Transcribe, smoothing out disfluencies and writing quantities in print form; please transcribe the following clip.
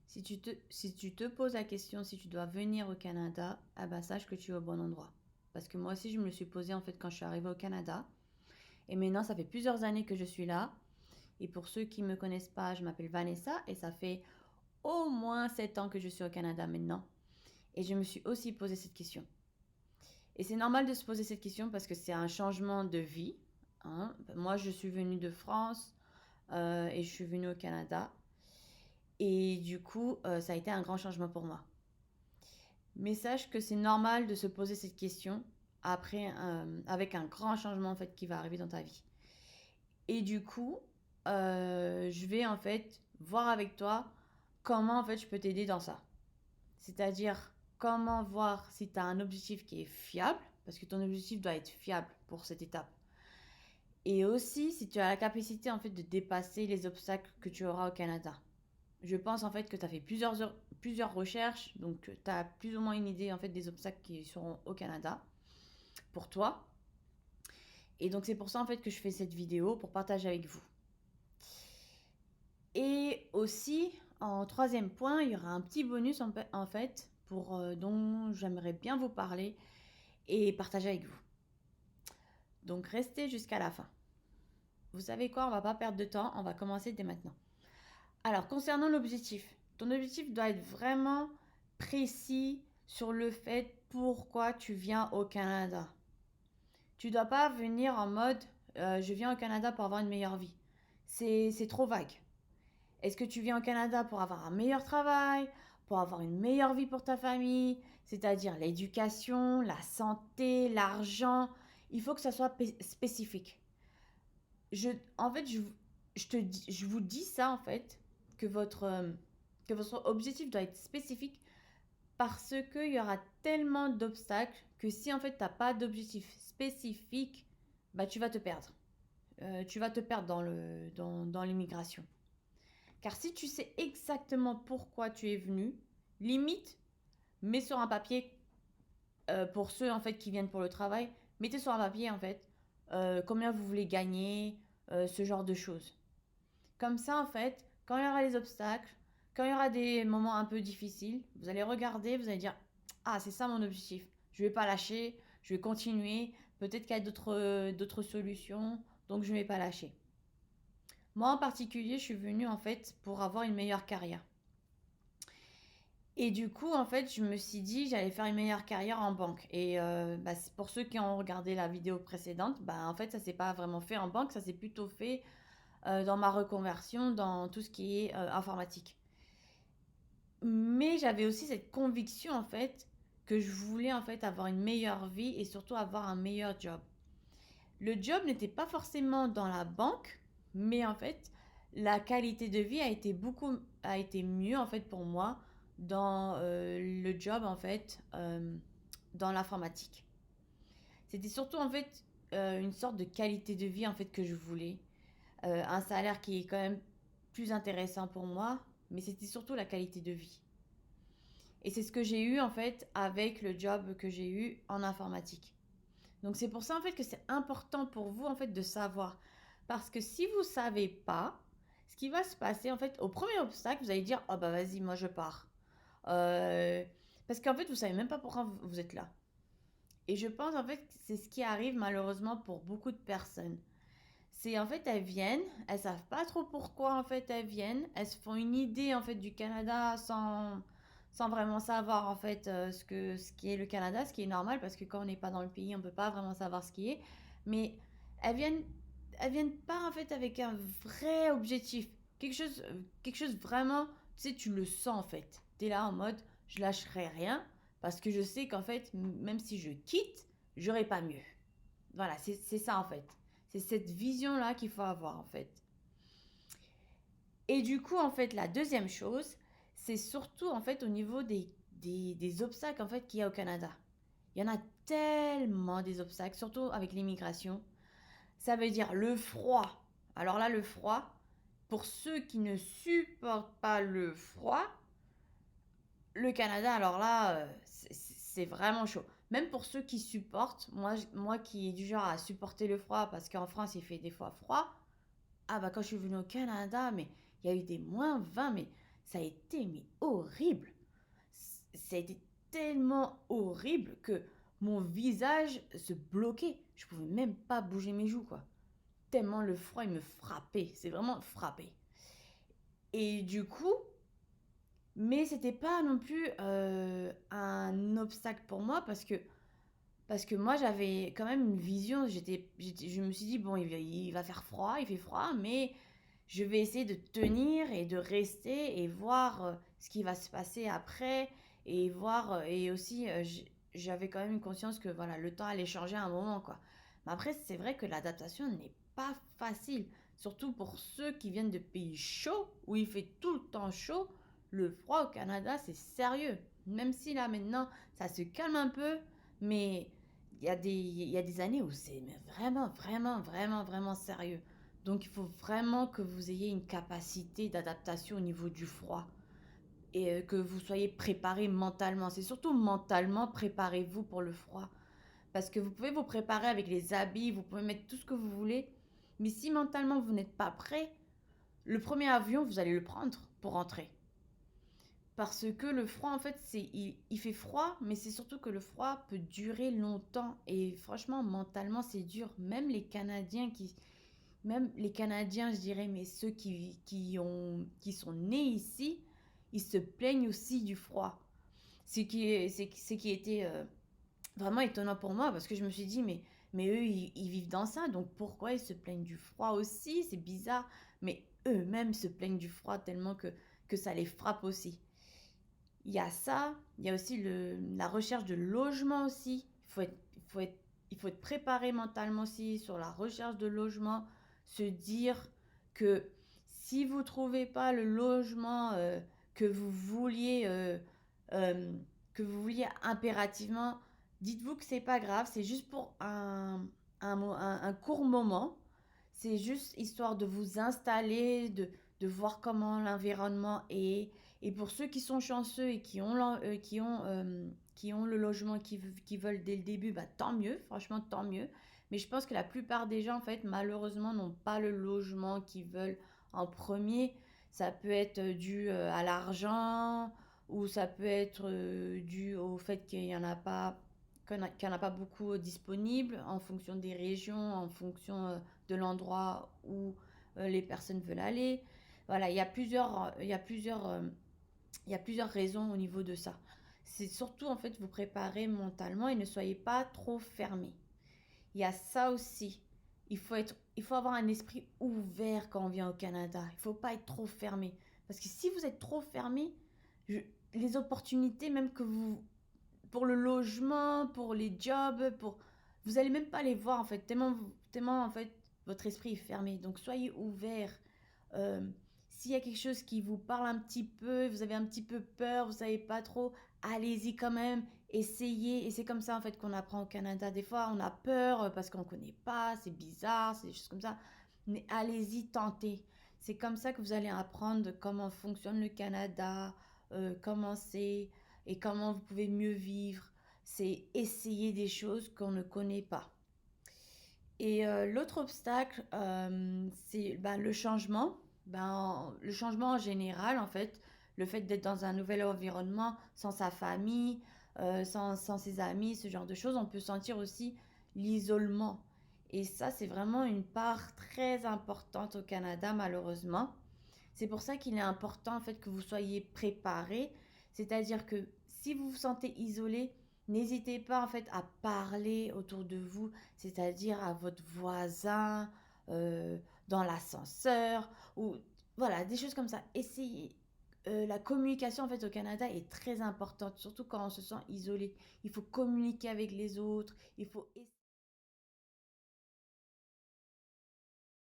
Si tu te poses la question si tu dois venir au Canada, ah bah sache que tu es au bon endroit. Parce que moi aussi, je me le suis posé en fait quand je suis arrivée au Canada. Et maintenant, ça fait plusieurs années que je suis là. Et pour ceux qui ne me connaissent pas, je m'appelle Vanessa et ça fait au moins 7 ans que je suis au Canada maintenant. Et je me suis aussi posé cette question. Et c'est normal de se poser cette question parce que c'est un changement de vie, hein. Moi, je suis venue de France et je suis venue au Canada. Et du coup, ça a été un grand changement pour moi. Mais sache que c'est normal de se poser cette question après, avec un grand changement en fait qui va arriver dans ta vie. Et du coup, je vais en fait voir avec toi comment en fait je peux t'aider dans ça. C'est-à-dire comment voir si tu as un objectif qui est fiable, parce que ton objectif doit être fiable pour cette étape. Et aussi si tu as la capacité en fait de dépasser les obstacles que tu auras au Canada. Je pense en fait que tu as fait plusieurs recherches, donc tu as plus ou moins une idée en fait des obstacles qui seront au Canada pour toi. Et donc c'est pour ça en fait que je fais cette vidéo pour partager avec vous. Et aussi en troisième point, il y aura un petit bonus en fait pour dont j'aimerais bien vous parler et partager avec vous. Donc restez jusqu'à la fin. Vous savez quoi, on va pas perdre de temps, on va commencer dès maintenant. Alors concernant l'objectif, ton objectif doit être vraiment précis sur le fait pourquoi tu viens au Canada. Tu dois pas venir en mode je viens au Canada pour avoir une meilleure vie. C'est trop vague. Est-ce que tu viens au Canada pour avoir un meilleur travail, pour avoir une meilleure vie pour ta famille, c'est-à-dire l'éducation, la santé, l'argent? Il faut que ça soit spécifique. En fait, je vous dis ça en fait, que votre objectif doit être spécifique parce qu'il y aura tellement d'obstacles que si en fait tu n'as pas d'objectif spécifique, bah tu vas te perdre. Tu vas te perdre dans l'immigration. Car si tu sais exactement pourquoi tu es venu, limite, mets sur un papier, pour ceux en fait qui viennent pour le travail, mettez sur un papier en fait combien vous voulez gagner, ce genre de choses. Comme ça en fait, quand il y aura les obstacles, quand il y aura des moments un peu difficiles, vous allez regarder, vous allez dire ah c'est ça mon objectif, je vais pas lâcher, je vais continuer, peut-être qu'il y a d'autres solutions, donc je vais pas lâcher. Moi en particulier, je suis venue en fait pour avoir une meilleure carrière. Et du coup, en fait, je me suis dit, j'allais faire une meilleure carrière en banque. Et bah, pour ceux qui ont regardé la vidéo précédente, bah, en fait, ça s'est pas vraiment fait en banque, ça s'est plutôt fait dans ma reconversion, dans tout ce qui est informatique. Mais j'avais aussi cette conviction, en fait, que je voulais, en fait, avoir une meilleure vie et surtout avoir un meilleur job. Le job n'était pas forcément dans la banque, mais en fait, la qualité de vie a été mieux en fait pour moi dans le job en fait dans l'informatique. C'était surtout en fait une sorte de qualité de vie en fait que je voulais, un salaire qui est quand même plus intéressant pour moi, mais c'était surtout la qualité de vie. Et c'est ce que j'ai eu en fait avec le job que j'ai eu en informatique. Donc c'est pour ça en fait que c'est important pour vous en fait de savoir. Parce que si vous ne savez pas, ce qui va se passer en fait, au premier obstacle, vous allez dire oh bah vas-y, moi je pars. Euh, Parce qu'en fait, vous savez même pas pourquoi vous êtes là. Et je pense en fait que c'est ce qui arrive malheureusement pour beaucoup de personnes. C'est en fait elles viennent, elles savent pas trop pourquoi en fait elles viennent, elles se font une idée en fait du Canada sans vraiment savoir en fait ce qui est le Canada, ce qui est normal parce que quand on n'est pas dans le pays, on peut pas vraiment savoir ce qui est. Mais elles viennent, elles viennent pas en fait avec un vrai objectif, quelque chose vraiment, tu sais, tu le sens en fait. T'es là en mode, je lâcherai rien parce que je sais qu'en fait, même si je quitte, j'aurai pas mieux. Voilà, c'est ça en fait. C'est cette vision-là qu'il faut avoir en fait. Et du coup, en fait, la deuxième chose, c'est surtout en fait au niveau des obstacles en fait qu'il y a au Canada. Il y en a tellement des obstacles, surtout avec l'immigration. Ça veut dire le froid. Alors là, le froid, pour ceux qui ne supportent pas le froid, le Canada, alors là, c'est vraiment chaud. Même pour ceux qui supportent, moi qui est du genre à supporter le froid, parce qu'en France il fait des fois froid, ah bah quand je suis venue au Canada, mais il y a eu des -20, mais ça a été mais horrible. Ça a été tellement horrible que mon visage se bloquait. Je pouvais même pas bouger mes joues, quoi. Tellement le froid, il me frappait. C'est vraiment frappé. Et du coup, mais c'était pas non plus un obstacle pour moi parce que moi j'avais quand même une vision. Je me suis dit, bon, il va faire froid, il fait froid, mais je vais essayer de tenir et de rester et voir ce qui va se passer après et voir et aussi j'avais quand même une conscience que voilà le temps allait changer à un moment quoi. Mais après c'est vrai que l'adaptation n'est pas facile, surtout pour ceux qui viennent de pays chauds où il fait tout le temps chaud. Le froid au Canada c'est sérieux. Même si là maintenant ça se calme un peu, mais il y a des années où c'est vraiment sérieux. Donc il faut vraiment que vous ayez une capacité d'adaptation au niveau du froid et que vous soyez préparé mentalement. C'est surtout mentalement, préparez-vous pour le froid. Parce que vous pouvez vous préparer avec les habits, vous pouvez mettre tout ce que vous voulez. Mais si mentalement vous n'êtes pas prêt, le premier avion, vous allez le prendre pour rentrer. Parce que le froid, en fait, il fait froid, mais c'est surtout que le froid peut durer longtemps. Et franchement, mentalement, c'est dur. Même les Canadiens, je dirais, mais ceux qui sont nés ici, ils se plaignent aussi du froid. Ce qui était vraiment étonnant pour moi, parce que je me suis dit, mais eux, ils vivent dans ça, donc pourquoi ils se plaignent du froid aussi? C'est bizarre. Mais eux-mêmes se plaignent du froid tellement que ça les frappe aussi. Il y a ça, il y a aussi la recherche de logement aussi. Il faut être préparé mentalement aussi sur la recherche de logement, se dire que si vous ne trouvez pas le logement que vous vouliez, euh, que vous vouliez impérativement, dites-vous que c'est pas grave, c'est juste pour un court moment. C'est juste histoire de vous installer, de voir comment l'environnement est. Et pour ceux qui sont chanceux et qui ont le logement qu'ils veulent dès le début, bah, tant mieux, franchement, tant mieux. Mais je pense que la plupart des gens, en fait, malheureusement, n'ont pas le logement qu'ils veulent en premier. Ça peut être dû à l'argent ou ça peut être dû au fait qu'il y en a pas beaucoup disponibles en fonction des régions, en fonction de l'endroit où les personnes veulent aller. Voilà, il y a plusieurs raisons au niveau de ça. C'est surtout en fait vous préparer mentalement et ne soyez pas trop fermé. Il y a ça aussi. Il faut avoir un esprit ouvert quand on vient au Canada. Il ne faut pas être trop fermé. Parce que si vous êtes trop fermé, je- les opportunités, même que vous, pour le logement, pour les jobs, vous allez même pas les voir en fait, tellement en fait votre esprit est fermé. Donc soyez ouvert. Euh, S'il y a quelque chose qui vous parle un petit peu, vous avez un petit peu peur, vous savez pas trop, allez-y quand même, essayez. Et c'est comme ça en fait qu'on apprend au Canada. Des fois on a peur parce qu'on connaît pas, c'est bizarre, c'est des choses comme ça. Mais allez-y, tentez. C'est comme ça que vous allez apprendre comment fonctionne le Canada, comment c'est et comment vous pouvez mieux vivre. C'est essayer des choses qu'on ne connaît pas. Et l'autre obstacle, c'est ben, le changement. Le changement en général, en fait, le fait d'être dans un nouvel environnement, sans sa famille, sans ses amis, ce genre de choses, on peut sentir aussi l'isolement. Et ça, c'est vraiment une part très importante au Canada, malheureusement. C'est pour ça qu'il est important, en fait, que vous soyez préparé. C'est-à-dire que si vous vous sentez isolé, n'hésitez pas, en fait, à parler autour de vous, c'est-à-dire à votre voisin, euh, dans l'ascenseur, ou voilà, des choses comme ça. Essayez. La communication, en fait, au Canada est très importante, surtout quand on se sent isolé. Il faut communiquer avec les autres, il faut essayer